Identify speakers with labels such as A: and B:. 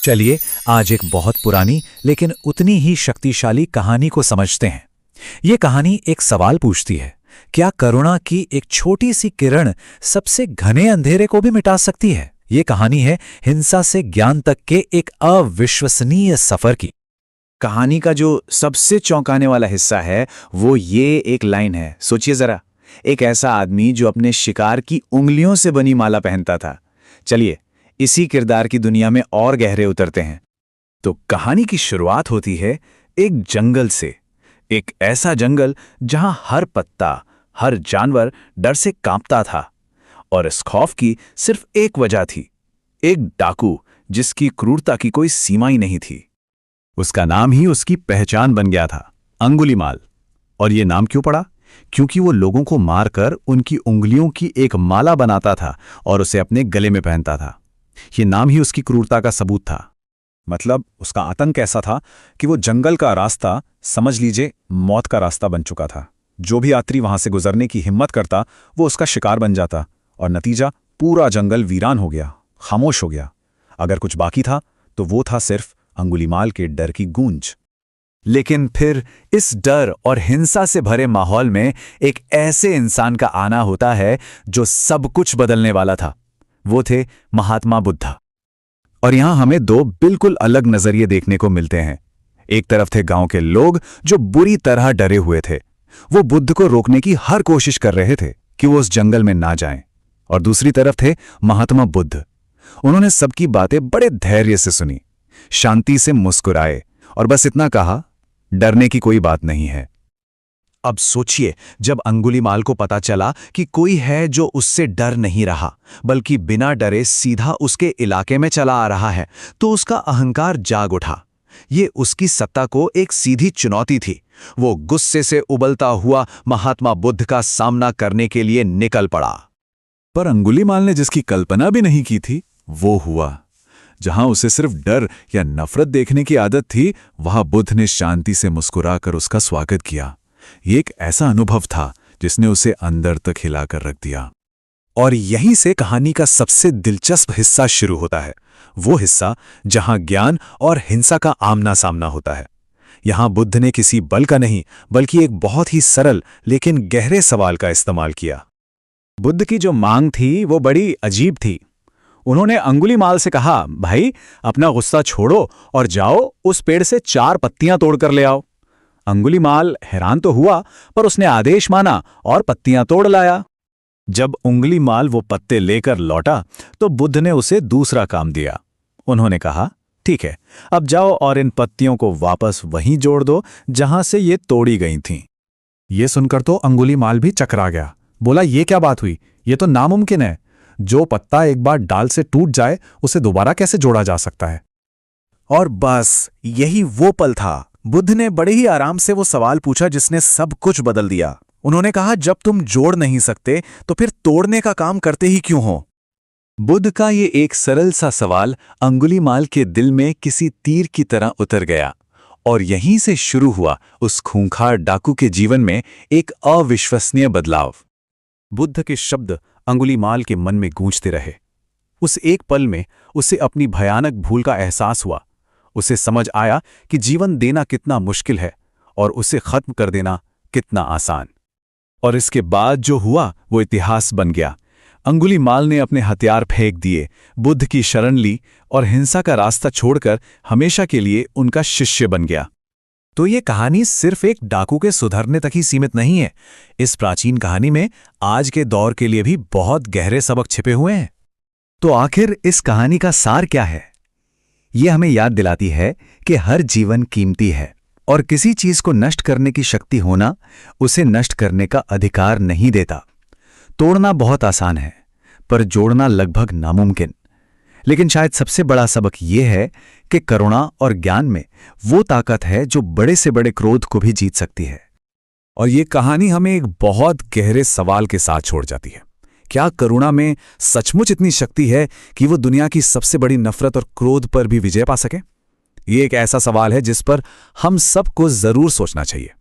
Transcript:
A: चलिए आज एक बहुत पुरानी लेकिन उतनी ही शक्तिशाली कहानी को समझते हैं। ये कहानी एक सवाल पूछती है, क्या करुणा की एक छोटी सी किरण सबसे घने अंधेरे को भी मिटा सकती है? ये कहानी है हिंसा से ज्ञान तक के एक अविश्वसनीय सफर की।
B: कहानी का जो सबसे चौंकाने वाला हिस्सा है वो ये एक लाइन है। सोचिए जरा, एक ऐसा आदमी जो अपने शिकार की उंगलियों से बनी माला पहनता था। चलिए इसी किरदार की दुनिया में और गहरे उतरते हैं। तो कहानी की शुरुआत होती है एक जंगल से। एक ऐसा जंगल जहां हर पत्ता, हर जानवर डर से कांपता था। और इस खौफ की सिर्फ एक वजह थी, एक डाकू जिसकी क्रूरता की कोई सीमा ही नहीं थी। उसका नाम ही उसकी पहचान बन गया था, अंगुलीमाल। और ये नाम क्यों पड़ा? क्योंकि वो लोगों को मारकर उनकी उंगलियों की एक माला बनाता था और उसे अपने गले में पहनता था। ये नाम ही उसकी क्रूरता का सबूत था।
C: मतलब उसका आतंक ऐसा था कि वो जंगल का रास्ता, समझ लीजिए मौत का रास्ता बन चुका था। जो भी यात्री वहां से गुजरने की हिम्मत करता वो उसका शिकार बन जाता और नतीजा पूरा जंगल वीरान हो गया, खामोश हो गया। अगर कुछ बाकी था तो वो था सिर्फ अंगुलीमाल के डर की गूंज।
A: लेकिन फिर इस डर और हिंसा से भरे माहौल में एक ऐसे इंसान का आना होता है जो सब कुछ बदलने वाला था। वो थे महात्मा बुद्ध। और यहां हमें दो बिल्कुल अलग नजरिए देखने को मिलते हैं। एक तरफ थे गांव के लोग जो बुरी तरह डरे हुए थे। वो बुद्ध को रोकने की हर कोशिश कर रहे थे कि वो उस जंगल में ना जाएं। और दूसरी तरफ थे महात्मा बुद्ध। उन्होंने सबकी बातें बड़े धैर्य से सुनी, शांति से मुस्कुराए और बस इतना कहा, डरने की कोई बात नहीं है।
B: अब सोचिए, जब अंगुलीमाल को पता चला कि कोई है जो उससे डर नहीं रहा बल्कि बिना डरे सीधा उसके इलाके में चला आ रहा है, तो उसका अहंकार जाग उठा। ये उसकी सत्ता को एक सीधी चुनौती थी। वो गुस्से से उबलता हुआ महात्मा बुद्ध का सामना करने के लिए निकल पड़ा।
C: पर अंगुलीमाल ने जिसकी कल्पना भी नहीं की थी वो हुआ। जहां उसे सिर्फ डर या नफरत देखने की आदत थी, वहां बुद्ध ने शांति से मुस्कुराकर उसका स्वागत किया। ये एक ऐसा अनुभव था जिसने उसे अंदर तक हिलाकर रख दिया।
A: और यहीं से कहानी का सबसे दिलचस्प हिस्सा शुरू होता है। वो हिस्सा जहां ज्ञान और हिंसा का आमना सामना होता है। यहां बुद्ध ने किसी बल का नहीं बल्कि एक बहुत ही सरल लेकिन गहरे सवाल का इस्तेमाल किया।
B: बुद्ध की जो मांग थी वो बड़ी अजीब थी। उन्होंने अंगुलीमाल से कहा, भाई अपना गुस्सा छोड़ो और जाओ उस पेड़ से 4 पत्तियां तोड़कर ले आओ। अंगुलीमाल हैरान तो हुआ, पर उसने आदेश माना और पत्तियां तोड़ लाया। जब अंगुलीमाल वो पत्ते लेकर लौटा तो बुद्ध ने उसे दूसरा काम दिया। उन्होंने कहा, ठीक है, अब जाओ और इन पत्तियों को वापस वहीं जोड़ दो जहां से ये तोड़ी गई थीं।
C: ये सुनकर तो अंगुलीमाल भी चकरा गया। बोला, ये क्या बात हुई? ये तो नामुमकिन है। जो पत्ता एक बार डाल से टूट जाए उसे दोबारा कैसे जोड़ा जा सकता है?
B: और बस यही वो पल था। बुद्ध ने बड़े ही आराम से वो सवाल पूछा जिसने सब कुछ बदल दिया। उन्होंने कहा, जब तुम जोड़ नहीं सकते तो फिर तोड़ने का काम करते ही क्यों हो?
A: बुद्ध का ये एक सरल सा सवाल अंगुलीमाल के दिल में किसी तीर की तरह उतर गया और यहीं से शुरू हुआ उस खूंखार डाकू के जीवन में एक अविश्वसनीय बदलाव।
B: बुद्ध के शब्द अंगुलीमाल के मन में गूंजते रहे। उस एक पल में उसे अपनी भयानक भूल का एहसास हुआ। उसे समझ आया कि जीवन देना कितना मुश्किल है और उसे खत्म कर देना कितना आसान। और इसके बाद जो हुआ वो इतिहास बन गया। अंगुलीमाल ने अपने हथियार फेंक दिए, बुद्ध की शरण ली और हिंसा का रास्ता छोड़कर हमेशा के लिए उनका शिष्य बन गया।
A: तो ये कहानी सिर्फ एक डाकू के सुधरने तक ही सीमित नहीं है। इस प्राचीन कहानी में आज के दौर के लिए भी बहुत गहरे सबक छिपे हुए हैं। तो आखिर इस कहानी का सार क्या है? ये हमें याद दिलाती है कि हर जीवन कीमती है और किसी चीज को नष्ट करने की शक्ति होना उसे नष्ट करने का अधिकार नहीं देता। तोड़ना बहुत आसान है, पर जोड़ना लगभग नामुमकिन। लेकिन शायद सबसे बड़ा सबक यह है कि करुणा और ज्ञान में वो ताकत है जो बड़े से बड़े क्रोध को भी जीत सकती है।
C: और ये कहानी हमें एक बहुत गहरे सवाल के साथ छोड़ जाती है। क्या करुणा में सचमुच इतनी शक्ति है कि वो दुनिया की सबसे बड़ी नफरत और क्रोध पर भी विजय पा सके? ये एक ऐसा सवाल है जिस पर हम सबको जरूर सोचना चाहिए।